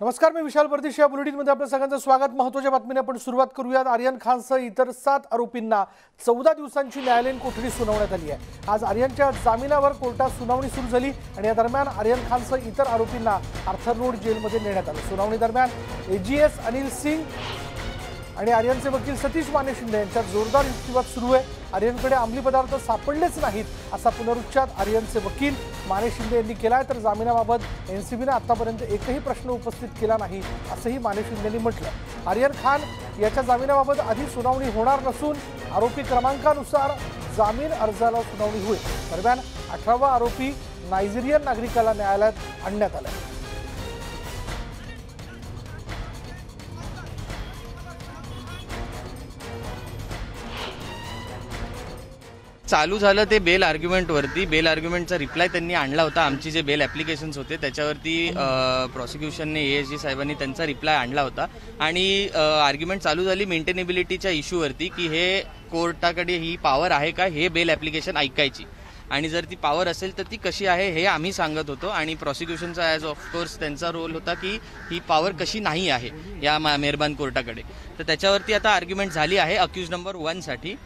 नमस्कार, मी विशाल परदेशी. या बुलेटिनमध्ये आपल्या सगळ्यांचं स्वागत. महत्त्वाच्या बातमीने आपण सुरुवात करूयात. आर्यन खानसह इतर 7 आरोपींना 14 दिवसांची न्यायालयीन कोठडी सुनावण्यात आली आहे. आज आर्यनच्या जामिनावर कोर्टात सुनावणी सुरू झाली आणि या दरम्यान आर्यन खानसह इतर आरोपींना आर्थर रोड जेलमध्ये नेण्यात आलं. सुनावणी दरम्यान एजीएस अनिल सिंग आणि आर्यनचे वकील सतीश माने शिंदे यांच्यात जोरदार युक्तिवाद सुरू आहे. आर्यनकडे अंमली पदार्थ सापडलेच नाहीत असा पुनरुच्चार आर्यनचे वकील माने शिंदे यांनी केला आहे. तर जामिनाबाबत एनसीबीने आतापर्यंत एकही प्रश्न उपस्थित केला नाही असंही माने शिंदेंनी म्हटलं. आर्यन खान याच्या जामिनाबाबत आधी सुनावणी होणार नसून आरोपी क्रमांकानुसार जामीन अर्जाला सुनावणी होईल. दरम्यान 18वा आरोपी नायजेरियन नागरिकाला न्यायालयात आणण्यात आला. चालू झालं ते बेल आर्ग्युमेंटवरती. बेल आर्ग्युमेंटचा रिप्लाय त्यांनी आणला होता. आमची जे बेल ॲप्लिकेशन्स होते त्याच्यावरती प्रॉसिक्युशनने एएसजी साहेबांनी त्यांचा रिप्लाय आणला होता आणि आर्ग्युमेंट चालू झाली मेंटेनेबिलिटीच्या इश्यूवरती की हे कोर्टाकडे ही पॉवर आहे का हे बेल ॲप्लिकेशन ऐकायची, आणि जर ती पॉवर असेल तर ती कशी आहे हे आम्ही सांगत होतो. आणि प्रॉसिक्युशनचा ॲज ऑफकोर्स त्यांचा रोल होता की ही पॉवर कशी नाही आहे या मेहरबान कोर्टाकडे. तर त्याच्यावरती आता आर्ग्युमेंट झाली आहे अक्यूज नंबर 1 साठी.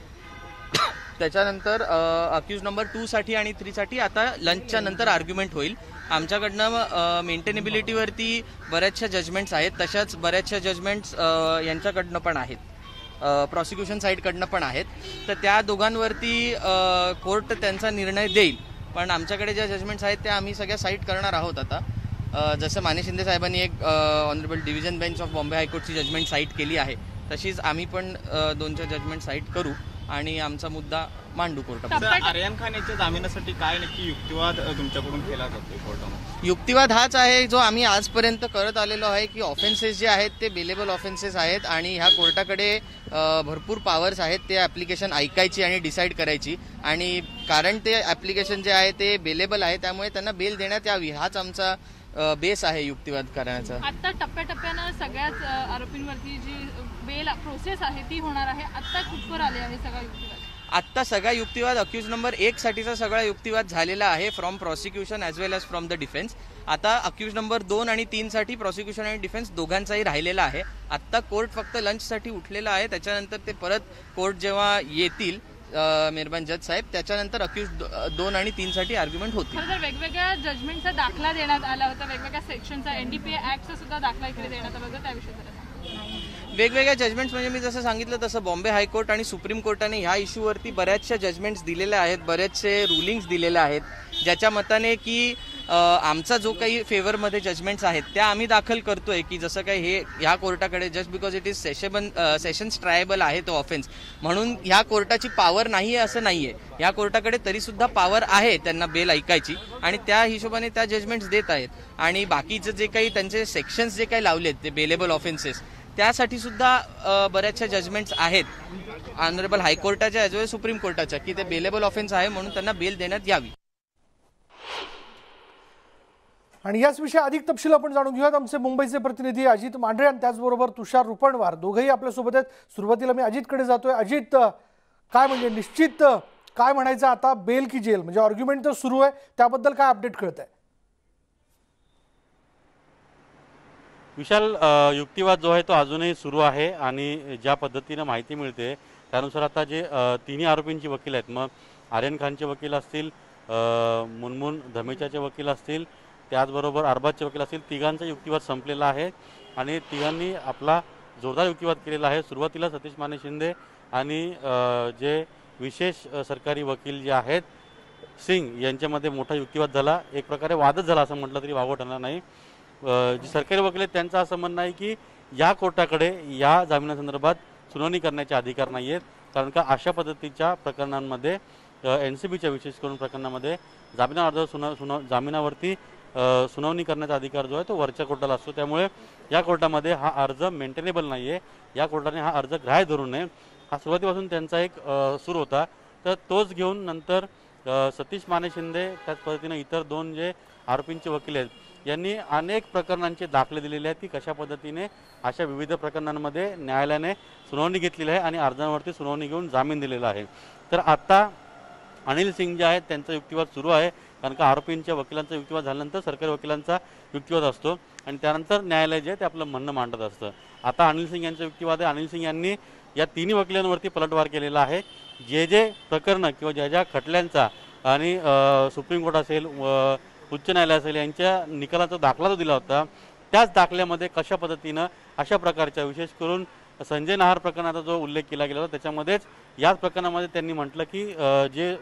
त्याच्यानंतर अक्यूज नंबर 2 साठी आणि 3 साठी आता लंचच्या नंतर आर्ग्युमेंट होईल. आमच्याकडनं मेंटेनेबिलिटीवरती बऱ्याचशा जजमेंट्स आहेत, तशाच बऱ्याचशा जजमेंट्स यांच्याकडनं पण आहेत, प्रॉसिक्युशन साईडकडनं पण आहेत. तर त्या दोघांवरती कोर्ट त्यांचा निर्णय देईल. पण आमच्याकडे ज्या जजमेंट्स आहेत त्या आम्ही सगळ्या साईट करणार आहोत आता. जसं माने शिंदे साहेबांनी एक honourable division bench of Bombay हायकोर्टची जजमेंट साईट केली आहे, तशीच आम्ही पण 2 जजमेंट साईट करू आणि आमचा मुद्दा मांडू कोर्टात. आर्यन खान यांच्या जामिनासाठी काय नक्की युक्तिवाद तुमच्याकडून केला जातो कोर्टामध्ये? युक्तिवाद हाच आहे जो आम्ही आजपर्यंत करत आलेलो आहे की ऑफेन्सेस जे आहेत ते बेलेबल ऑफेन्सेस आहेत आणि ह्या कोर्टाकडे भरपूर पॉवर्स आहेत ते ॲप्लिकेशन ऐकायची आणि डिसाईड करायची. आणि कारण ते ॲप्लिकेशन जे आहे ते बेलेबल आहे त्यामुळे त्यांना बेल देण्यात यावी, हाच आमचा बेस आहे युक्तिवाद करण्याचा. आता टप्प्याटप्प्यानं सगळ्याच आरोपींवरती जी बेल प्रोसेस आहे ती होणार आहे. आता कुठवर आले आहे सगळा युक्तिवाद? आत्ता सगळा युक्तिवाद अक्यूज नंबर 1 साठीचा सगळा युक्तिवाद झालेला आहे from prosecution as well as from the defence. आता अक्यूज नंबर 2 आणि 3 साठी प्रॉसिक्युशन आणि डिफेन्स दोघांचाही राहिलेला आहे. आत्ता कोर्ट फक्त लंचसाठी उठलेला आहे. त्याच्यानंतर ते परत कोर्ट जेव्हा येतील मेहरबान जज साहेब त्याच्यानंतर अक्यूज 2 आणि 3 साठी आर्ग्युमेंट होतील. खरं तर वेगवेगळ्या जजमेंटचा दाखला देण्यात आला होता, वेगवेगळ्या सेक्शनचा एनडीपीए ऍक्टचा सुद्धा दाखला इकडे देण्यात आला होता, त्याविषयी जरा वेगवेगळ्या जजमेंट्स म्हणजे मी जसं सांगितलं तसं बॉम्बे हायकोर्ट आणि सुप्रीम कोर्टाने ह्या इश्यूवरती बऱ्याचशा जजमेंट्स दिलेल्या आहेत, बरेचसे रुलिंग्स दिलेल्या आहेत, ज्याच्या मताने की आमचा जो काही फेवरमध्ये जजमेंट्स आहेत त्या आम्ही दाखल करतोय की जसं काही हे ह्या कोर्टाकडे just because it is sessions triable आहे तो ऑफेन्स म्हणून ह्या कोर्टाची पॉवर नाही आहे असं नाही आहे. ह्या कोर्टाकडे तरीसुद्धा पॉवर आहे त्यांना बेल ऐकायची आणि त्या हिशोबाने त्या जजमेंट्स देत आहेत. आणि बाकीचं जे काही त्यांचे सेक्शन्स जे काही लावलेत ते बेलेबल ऑफेन्सेस त्यासाठी सुद्धा बऱ्याचशा जजमेंट्स आहेत ऑनरेबल हायकोर्टाच्या ॲज वेल सुप्रीम कोर्टाच्या की ते बेलेबल ऑफेन्स आहे म्हणून त्यांना बेल देण्यात यावी. आणि याच विषयी अधिक तपशील आपण जाणून घेऊयात. आमचे मुंबईचे प्रतिनिधी अजित मांढरे आणि त्याचबरोबर तुषार रुपणवार दोघंही आपल्यासोबत आहेत. सुरुवातीला मी अजितकडे जातोय. अजित, काय म्हणजे निश्चित काय म्हणायचं आता, बेल की जेल? म्हणजे आर्ग्युमेंट तर सुरू आहे, त्याबद्दल काय अपडेट कळत आहे? विशाल, युक्तिवाद जो आहे तो अजूनही सुरू आहे आणि ज्या पद्धतीनं माहिती मिळते त्यानुसार आता जे तिन्ही आरोपींची वकील आहेत, मग आर्यन खानचे वकील असतील, मुनमुन धमेचाचे वकील असतील, त्याचबरोबर अरबाजचे वकील असतील, तिघांचा युक्तिवाद संपलेला आहे आणि तिघांनी आपला जोरदार युक्तिवाद केलेला आहे. सुरुवातीला सतीश माने शिंदे आणि जे विशेष सरकारी वकील जे आहेत सिंग यांच्यामध्ये मोठा युक्तिवाद झाला. एक प्रकारे वादच झाला असं म्हटलं तरी वावग ठरणार नाही. जे सरकारी वकील आहेत त्यांचं असं म्हणणं आहे की या कोर्टाकडे या जामिनासंदर्भात सुनावणी करण्याचे अधिकार नाही आहेत, कारण का अशा पद्धतीच्या प्रकरणांमध्ये NCBच्या विशेष करून प्रकरणामध्ये जामिनावरती सुनावणी करण्याचा अधिकार जो आहे तो वरच्या कोर्टाला असतो. त्यामुळे या कोर्टामध्ये हा अर्ज मेंटेनेबल नाही आहे, या कोर्टाने हा अर्ज ग्राह्य धरू नये हा सुरुवातीपासून त्यांचा एक सूर होता. तर तोच घेऊन नंतर सतीश माने शिंदे त्याच पद्धतीनं इतर 2 जे आरोपींचे वकील आहेत यांनी अनेक प्रकरणांचे दाखले दिलेले आहेत की कशा पद्धतीने अशा विविध प्रकरणांमध्ये न्यायालयाने सुनावणी घेतलेली आहे आणि अर्जांवरती सुनावणी घेऊन जामीन दिलेला आहे. तर आता अनिल सिंग जे आहेत त्यांचा युक्तिवाद सुरू आहे. कारण का आरोपींच्या वकिलांचा युक्तिवाद झाल्यानंतर सरकारी वकिलांचा युक्तिवाद असतो आणि त्यानंतर न्यायालय जे आहे ते आपलं म्हणणं मांडत असतं. आता अनिल सिंग यांचा युक्तिवाद आहे. अनिल सिंग यांनी या तिन्ही वकिलांवरती पलटवार केलेला आहे. जे प्रकरणं किंवा ज्या खटल्यांचा आणि सुप्रीम कोर्ट असेल उच्च न्यायालय असेल यांच्या निकालाचा दाखला जो दिला होता त्याच दाखल्यामध्ये कशा पद्धतीनं अशा प्रकारच्या विशेष करून संजय नहार प्रकरणाचा जो उल्लेख केला गेला होता त्याच्यामध्येच याच प्रकरणामध्ये त्यांनी म्हटलं की जे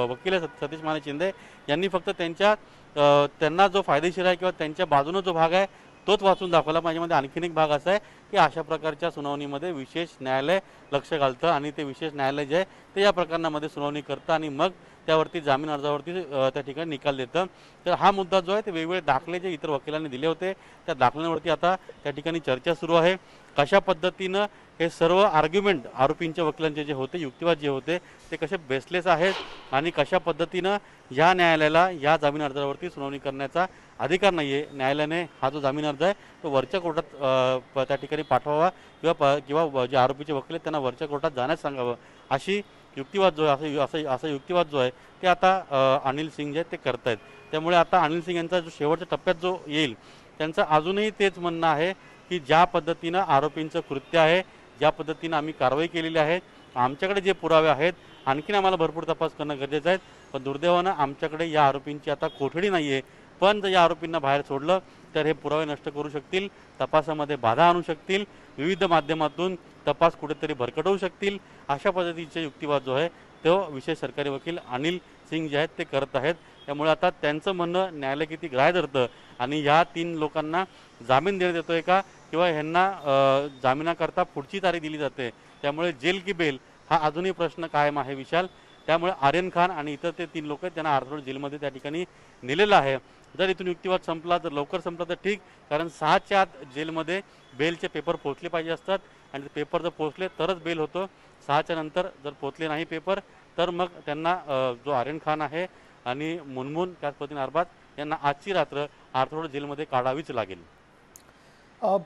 वकील सतीश माने शिंदे यांनी फक्त त्यांना जो फायदेशीर आहे किंवा त्यांच्या बाजूनं जो भाग आहे तोच वाचून दाखवला. माझ्यामध्ये आणखीन एक भाग असा आहे की अशा प्रकारच्या सुनावणीमध्ये विशेष न्यायालय लक्ष घालतं आणि ते विशेष न्यायालय जे आहे ते या प्रकरणामध्ये सुनावणी करतं आणि मग त्यावरती जामीन अर्जावरती त्या ठिकाणी निकाल देतं. तर हा मुद्दा जो आहे ते वेगवेगळे दाखले जे इतर वकिलांनी दिले होते त्या दाखल्यांवरती आता त्या ठिकाणी चर्चा सुरू आहे. कशा पद्धतीनं हे सर्व आर्ग्युमेंट आरोपींच्या वकिलांचे जे होते युक्तिवाद जे होते ते कसे बेसलेस आहेत आणि कशा पद्धतीनं या न्यायालयाला या जामीन अर्जावरती सुनावणी करण्याचा अधिकार नाही आहे. न्यायालयाने हा जो जामीन अर्ज आहे तो वरच्या कोर्टात त्या ठिकाणी पाठवावा किंवा जे आरोपीचे वकील आहेत त्यांना वरच्या कोर्टात जाण्यास सांगावं अशी युक्तिवाद जो आहे असा युक्तिवाद जो आहे ते आता अनिल सिंग जे आहेत ते करत आहेत. त्यामुळे आता अनिल सिंग यांचा जो शेवटच्या टप्प्यात जो येईल त्यांचं अजूनही तेच म्हणणं आहे की ज्या पद्धतीनं आरोपींचं कृत्य आहे ज्या पद्धतीनं आम्ही कारवाई केलेली आहे आमच्याकडे जे पुरावे आहेत आणखीन आम्हाला भरपूर तपास करणं गरजेचं आहे. पण दुर्दैवानं आमच्याकडे या आरोपींची आता कोठडी नाही आहे. पण जर या आरोपींना बाहेर सोडलं तर हे पुरावे नष्ट करू शकतील, तपासामध्ये बाधा आणू शकतील, विविध माध्यमातून तपास कुठेतरी भरकटवू शकतील. अशा पद्धतीचे युक्तिवाद जो आहे तो विशेष सरकारी वकील अनिल सिंग जे आहेत ते करत आहेत. त्यामुळे आता त्यांचं म्हणणं न्यायालय किती ग्राह्य धरतं आणि ह्या 3 लोकांना जामीन देण्यात येतोय का किंवा ह्यांना जामिनाकरता पुढची तारीख दिली जाते. त्यामुळे जेल की बेल हा अजूनही प्रश्न कायम आहे विशाल. त्यामुळे आर्यन खान आणि इतर ते 3 लोक आहेत त्यांना आर्थरोड जेलमध्ये त्या ठिकाणी नेलेलं आहे. जर इथून युक्तिवाद संपला जर लवकर संपला तर ठीक, कारण 6च्या आत जेलमध्ये बेलचे पेपर पोहोचले पाहिजे असतात आणि पेपर जर पोहोचले तरच बेल होतो. 6च्या नंतर जर पोहोचले नाही पेपर तर मग त्यांना जो आर्यन खान आहे आणि मुनमुन त्याच पद्धतीने अरबाज यांना आजची रात्र आर्थरोड जेलमध्ये काढावीच लागेल.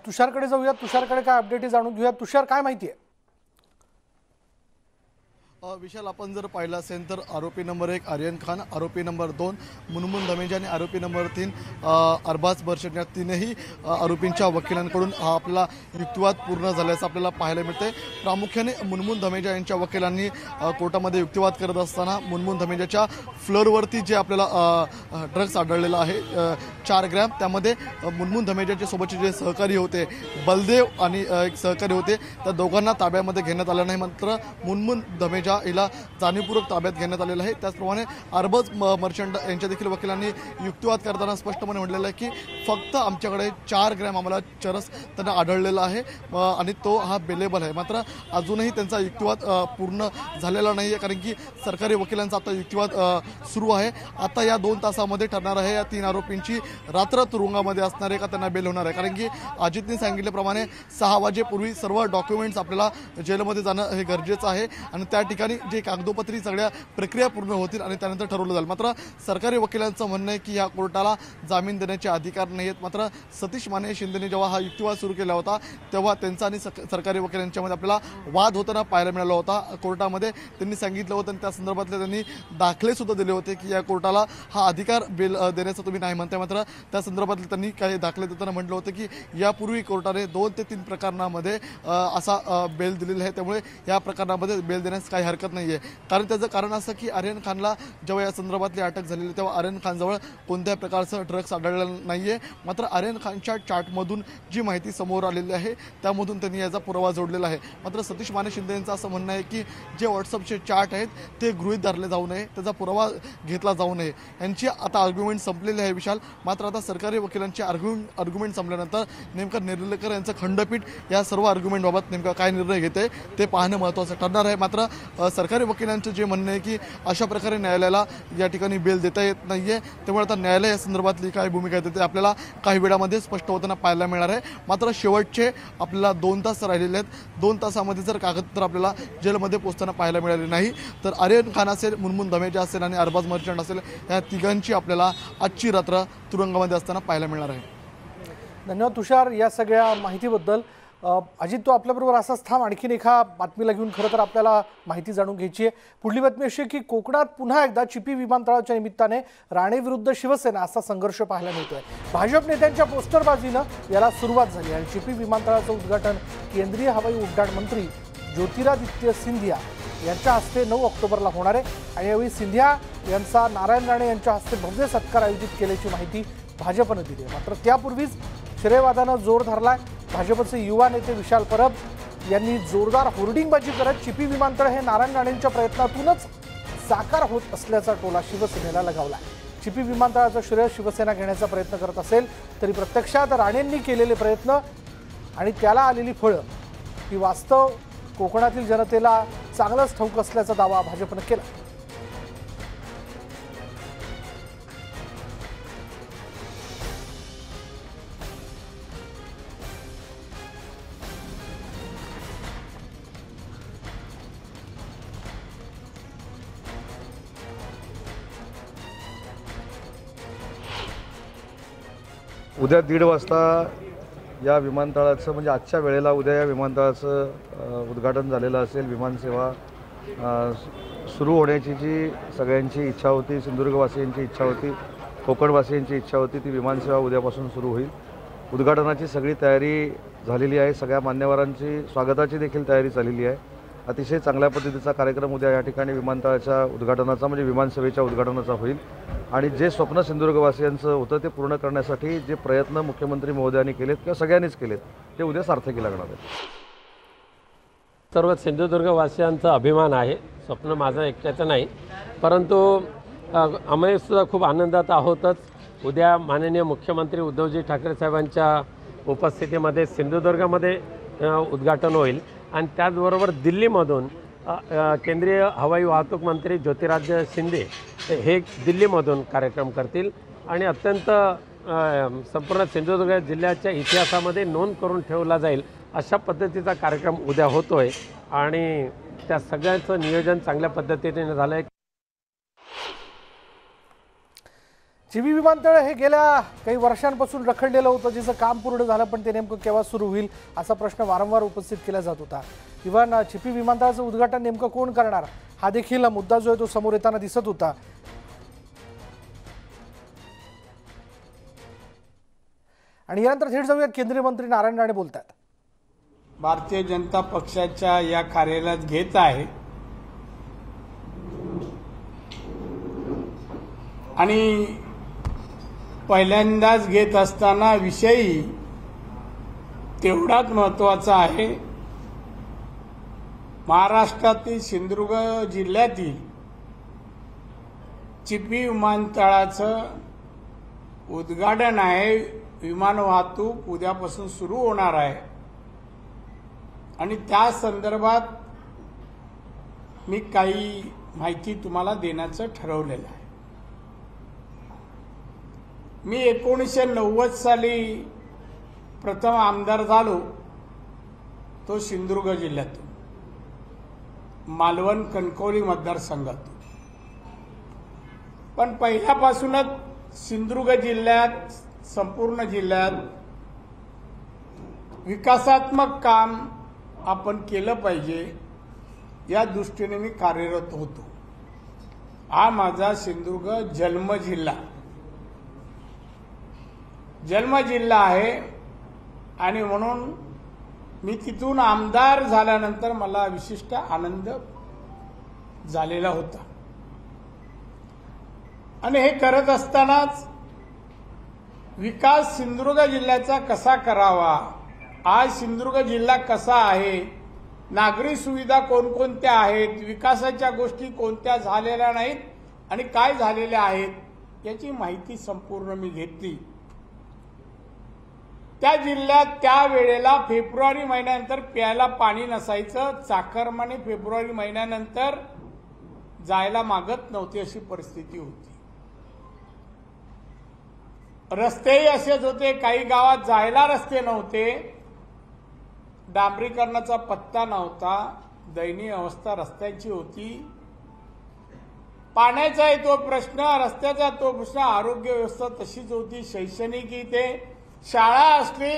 तुषारकडे जाऊया. तुषारकडे काय अपडेट आहे जाणून घेऊया. तुषार, काय माहिती आहे? विशाल, आपण जर पाहिलं असेल तर आरोपी नंबर 1 आर्यन खान, आरोपी नंबर 2 मुनमुन धमेजा आणि आरोपी नंबर 3 अरबाज बर्शद या तीनही आरोपींच्या वकिलांकडून हा आपला युक्तिवाद पूर्ण झाल्याचं आपल्याला पाहायला मिळते. प्रामुख्याने मुनमुन धमेजा यांच्या वकिलांनी कोर्टामध्ये युक्तिवाद करत असताना मुनमुन धमेजाच्या फ्लोअरवरती जे आपल्याला ड्रग्ज आढळलेला आहे 4 ग्रॅम, त्यामध्ये मुनमुन धमेजाच्या सोबतचे जे सहकारी होते बलदेव आणि एक सहकारी होते त्या दोघांना ताब्यामध्ये घेण्यात आलं नाही. मात्र मुनमुन धमेजा हिला जाणीवपूर्वक ताब्यात घेण्यात आलेलं आहे. त्याचप्रमाणे अरबाज मर्चंट यांच्या देखील वकिलांनी युक्तिवाद करताना स्पष्टपणे म्हटलेलं आहे की फक्त आमच्याकडे 4 ग्रॅम आम्हाला चरस त्यांना आढळलेला आहे आणि तो हा बेलेबल आहे. मात्र अजूनही त्यांचा युक्तिवाद पूर्ण झालेला नाही आहे, कारण की सरकारी वकिलांचा आता युक्तिवाद सुरू आहे. आता या 2 तासामध्ये ठरणार आहे या 3 आरोपींची रात्र तुरुंगामध्ये असणार आहे का त्यांना बेल होणार आहे. कारण की अजितने सांगितल्याप्रमाणे 6 वाजेपूर्वी सर्व डॉक्युमेंट्स आपल्याला जेलमध्ये जाणं हे गरजेचं आहे आणि त्या ठिकाणी जे कागदोपत्री सगळ्या प्रक्रिया पूर्ण होतील आणि त्यानंतर ठरवलं जाईल. मात्र सरकारी वकिलांचं म्हणणं आहे की या कोर्टाला जामीन देण्याचे अधिकार नाही आहेत. मात्र सतीश माने शिंदेने जेव्हा हा युक्तिवाद सुरू केला होता तेव्हा त्यांचा आणि सरकारी वकिलांच्यामध्ये आपल्याला वाद होताना पाहायला मिळाला होता. कोर्टामध्ये त्यांनी सांगितलं होतं आणि त्या संदर्भातले त्यांनी दाखले सुद्धा दिले होते की या कोर्टाला हा अधिकार बेल देण्याचा तुम्ही नाही म्हणताय. मात्र त्या संदर्भातले त्यांनी काही दाखले देताना म्हटलं होतं की यापूर्वी कोर्टाने 2 ते 3 प्रकरणामध्ये असा बेल दिलेला आहे. त्यामुळे या प्रकरणामध्ये बेल देण्यास काही हरकत नाही आहे. कारण त्याचं कारण असं की आर्यन खानला जेव्हा या संदर्भातली अटक झालेली तेव्हा आर्यन खानजवळ कोणत्याही प्रकारचं ड्रग्स आढळलेलं नाही आहे. मात्र आर्यन खानच्या चार्टमधून जी माहिती समोर आलेली आहे त्यामधून त्यांनी याचा पुरावा जोडलेला आहे. मात्र सतीश माने शिंदे यांचं असं म्हणणं आहे की जे व्हॉट्सअपचे चार्ट आहेत ते गृहीत धरले जाऊ नये, त्याचा पुरावा घेतला जाऊ नये. यांची आता आर्ग्युमेंट संपलेली आहे विशाल. मात्र आता सरकारी वकिलांची आर्ग्युमेंट संपल्यानंतर नेमकं निर्लेकर यांचं खंडपीठ या सर्व आर्ग्युमेंटबाबत नेमका काय निर्णय घेते ते पाहणं महत्त्वाचं ठरणार आहे. मात्र सरकारी वकिलांचं जे म्हणणं आहे की अशा प्रकारे न्यायालयाला या ठिकाणी बेल देता येत नाही आहे. त्यामुळे आता न्यायालय या संदर्भातली काय भूमिका देते आपल्याला काही वेळामध्ये स्पष्ट होताना पाहायला मिळणार आहे. मात्र शेवटचे आपल्याला 2 तास राहिलेले आहेत. 2 तासामध्ये जर कागदपत्र आपल्याला जेलमध्ये पोहोचताना पाहायला मिळाले नाही तर आर्यन खान असेल, मुनमुन धमेजा असेल आणि अरबाज मर्चंट असेल या तिघांची आपल्याला आजची रात्र तुरुंगामध्ये असताना पाहायला मिळणार आहे. धन्यवाद तुषार या सगळ्या माहितीबद्दल. अजित, तो आपल्याबरोबर असाच थांब. आणखीन एका बातमीला घेऊन खरं तर आपल्याला माहिती जाणून घ्यायची आहे. पुढली बातमी अशी आहे की कोकणात पुन्हा एकदा चिपी विमानतळाच्या निमित्ताने राणे विरुद्ध शिवसेना असा संघर्ष पाहायला मिळतोय. भाजप नेत्यांच्या पोस्टरबाजीनं याला सुरुवात झाली आणि चिपी विमानतळाचं उद्घाटन केंद्रीय हवाई उड्डाण मंत्री ज्योतिरादित्य सिंधिया यांच्या हस्ते 9 ऑक्टोबरला होणार आहे. आणि यावेळी सिंधिया यांचा नारायण राणे यांच्या हस्ते भव्य सत्कार आयोजित केल्याची माहिती भाजपनं दिली आहे. मात्र त्यापूर्वीच श्रेयवादानं जोर धरलाय. भाजपचे युवा नेते विशाल परब यांनी जोरदार होर्डिंगबाजी करत चिपी विमानतळ हे नारायण राणेंच्या प्रयत्नातूनच साकार होत असल्याचा टोला शिवसेनेला लगावला. चिपी विमानतळाचं श्रेय शिवसेना घेण्याचा प्रयत्न करत असेल तरी प्रत्यक्षात राणेंनी केलेले प्रयत्न आणि त्याला आलेली फळं ही वास्तव कोकणातील जनतेला चांगलंच ठाऊक असल्याचा दावा भाजपनं केला. उद्या 1:30 वाजता या विमानतळाचं म्हणजे आजच्या वेळेला उद्या या विमानतळाचं उद्घाटन झालेलं असेल. विमानसेवा सुरू होण्याची जी सगळ्यांची इच्छा होती, सिंधुदुर्गवासियांची इच्छा होती, कोकणवासियांची इच्छा होती, ती विमानसेवा उद्यापासून सुरू होईल. उद्घाटनाची सगळी तयारी झालेली आहे. सगळ्या मान्यवरांची स्वागताची देखील तयारी झालेली आहे. अतिशय चांगल्या पद्धतीचा कार्यक्रम उद्या या ठिकाणी विमानतळाच्या उद्घाटनाचा म्हणजे विमानसेवेच्या उद्घाटनाचा होईल. आणि जे स्वप्न सिंधुदुर्गवासियांचं होतं ते पूर्ण करण्यासाठी जे प्रयत्न मुख्यमंत्री महोदयांनी केलेत किंवा सगळ्यांनीच केलेत ते उद्या सार्थकी लागणार आहेत. सर्व सिंधुदुर्गवासियांचा अभिमान आहे. स्वप्न माझं एकट्याचं नाही, परंतु आम्ही सुद्धा खूप आनंदात आहोतच. उद्या माननीय मुख्यमंत्री उद्धवजी ठाकरे साहेबांच्या उपस्थितीमध्ये सिंधुदुर्गमध्ये उद्घाटन होईल आणि त्याचबरोबर दिल्लीमधून केंद्रीय हवाई वाहतूक मंत्री ज्योतिरादित्य सिंधिया हे दिल्लीमधून कार्यक्रम करतील आणि अत्यंत संपूर्ण सिंधुदुर्ग जिल्ह्याच्या इतिहासामध्ये नोंद करून ठेवला जाईल अशा पद्धतीचा कार्यक्रम उद्या होतोय आणि त्या सगळ्यांचं नियोजन चांगल्या पद्धतीने झालं आहे. चिपी विमानतळ हे गेल्या काही वर्षांपासून रखडलेलं होतं, जिचं काम पूर्ण झालं, पण ते नेमकं केव्हा सुरू होईल असा प्रश्न वारंवार उपस्थित केला जात होता. इव्हन चिपी विमानतळाचं उद्घाटन नेमकं कोण करणार हा देखील मुद्दा जो आहे तो समोर येताना दिसत होता. आणि यानंतर थेट जाऊयात केंद्रीय मंत्री नारायण राणे बोलतात. भारतीय जनता पक्षाच्या या कार्यालयात घेत आहे आणि पहिल्यांदाच घेत असताना विषयी तेवढाच महत्त्वाचा आहे. महाराष्ट्रातील सिंधुदुर्ग जिल्ह्यातील चिपी विमानतळाचं उद्घाटन आहे. विमान वाहतूक उद्यापासून सुरू होणार आहे आणि त्या संदर्भात मी काही माहिती तुम्हाला देण्याचं ठरवलेलं आहे. मी 1990 साली प्रथम आमदार झालो, तो सिंधुदुर्ग जिल्ह्यातून मालवण कणकवली मतदारसंघातून. पण पहिल्यापासूनच सिंधुदुर्ग जिल्ह्यात संपूर्ण जिल्ह्यात विकासात्मक काम आपण केलं पाहिजे या दृष्टीने मी कार्यरत होतो. हा माझा सिंधुदुर्ग जन्म जिल्हा आहे आणि म्हणून मी तिथून आमदार झाल्यानंतर मला विशिष्ट आनंद झालेला होता. आणि हे करत असतानाच विकास सिंधुदुर्ग जिल्ह्याचा कसा करावा, आज सिंधुदुर्ग जिल्हा कसा आहे, नागरी सुविधा कोणकोणत्या आहेत, विकासाच्या गोष्टी कोणत्या झालेल्या नाहीत आणि काय झालेल्या आहेत याची माहिती संपूर्ण मी घेतली. त्या जिल्ह्यात त्या वेळेला फेब्रुवारी महिन्यानंतर प्यायला पाणी नसायचं. चाकरमाने फेब्रुवारी महिन्यानंतर जायला मागत नव्हती अशी परिस्थिती होती. रस्तेही असेच होते, काही गावात जायला रस्ते नव्हते, डांबरीकरणाचा पत्ता नव्हता, दयनीय अवस्था रस्त्यांची होती. पाण्याचाही तो प्रश्न, रस्त्याचा तो प्रश्न, आरोग्य व्यवस्था तशीच होती. शैक्षणिक इथे शाळा असली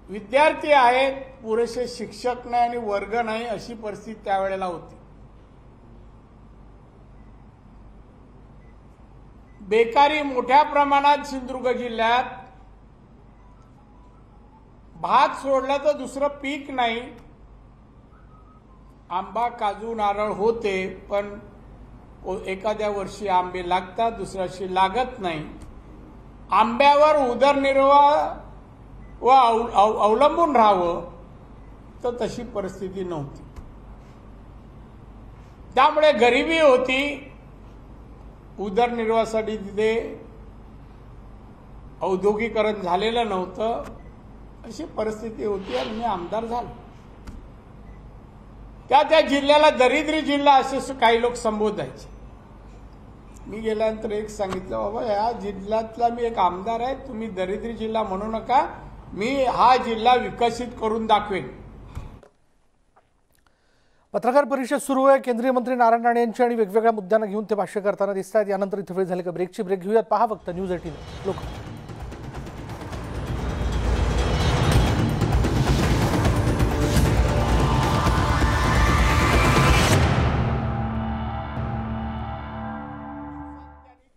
विद्यार्थी आहेत, पुरेसे शिक्षक नाही आणि वर्ग नाही, अशी परिस्थिती त्यावेळेला होती. बेकारी मोठ्या प्रमाणात सिंधुदुर्ग जिल्ह्यात. भात सोडला तर दुसरं पीक नाही. आंबा, काजू, नारळ होते, पण एखाद्या वर्षी आंबे लागतात, दुसऱ्या वर्षी लागत नाही. आंब्यावर उदरनिर्वाह व अवलंबून राहावं तर तशी परिस्थिती नव्हती. त्यामुळे गरिबी होती. उदरनिर्वाहासाठी तिथे औद्योगिकरण झालेलं नव्हतं, अशी परिस्थिती होती आणि मी आमदार झालो. त्या जिल्ह्याला दरिद्री जिल्हा असे काही लोक संबोधायचे. मी गेल्यानंतर एक सांगितलं, बाबा या जिल्ह्यातला मी एक आमदार आहे, तुम्ही दरिद्री जिल्हा म्हणू नका, मी हा जिल्हा विकसित करून दाखवेन. पत्रकार परिषद सुरू आहे. केंद्रीय मंत्री नारायण राणे यांची आणि वेगवेगळ्या मुद्द्यांना घेऊन ते भाष्य करताना दिसत आहेत. यानंतर इथे वेळ झाली का ब्रेकची ब्रेक घेऊयात. पहा फक्त न्यूज 18 लोकमत.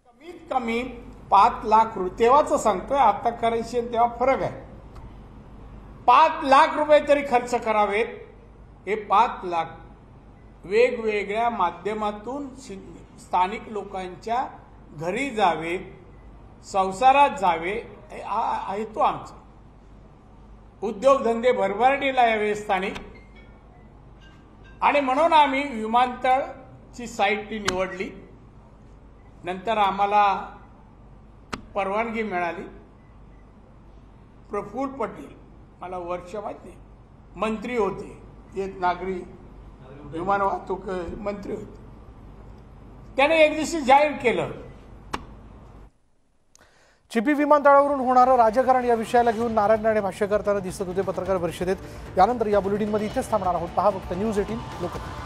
कमीत कमी 5 लाख रुपये, तेव्हाच सांगतोय, आता करन्सी तेव्हा फरक आहे. 5 लाख रुपये तरी खर्च करावेत. हे 5 लाख वेगवेगळ्या माध्यमातून स्थानिक लोकांच्या घरी जावे, संसारात जावे, आहे तो आमचा. उद्योगधंदे भरभराटीला यावे स्थानिक. आणि म्हणून आम्ही विमानतळची साईट ती निवडली. नंतर आम्हाला परवानगी मिळाली. प्रफुल्ल पटेल, मला वर्ष माहिती नाही, मंत्री होते, एक नागरी विमान वाहतूक मंत्री होते. त्याने एक दिवशी जाहीर केलं. चिपी विमानतळावरून होणारं राजकारण या विषयाला घेऊन नारायण राणे भाष्य करताना दिसत होते पत्रकार परिषदेत. यानंतर या बुलेटिनमध्ये इथेच थांबणार आहोत. पहा फक्त न्यूज 18 लोकमत.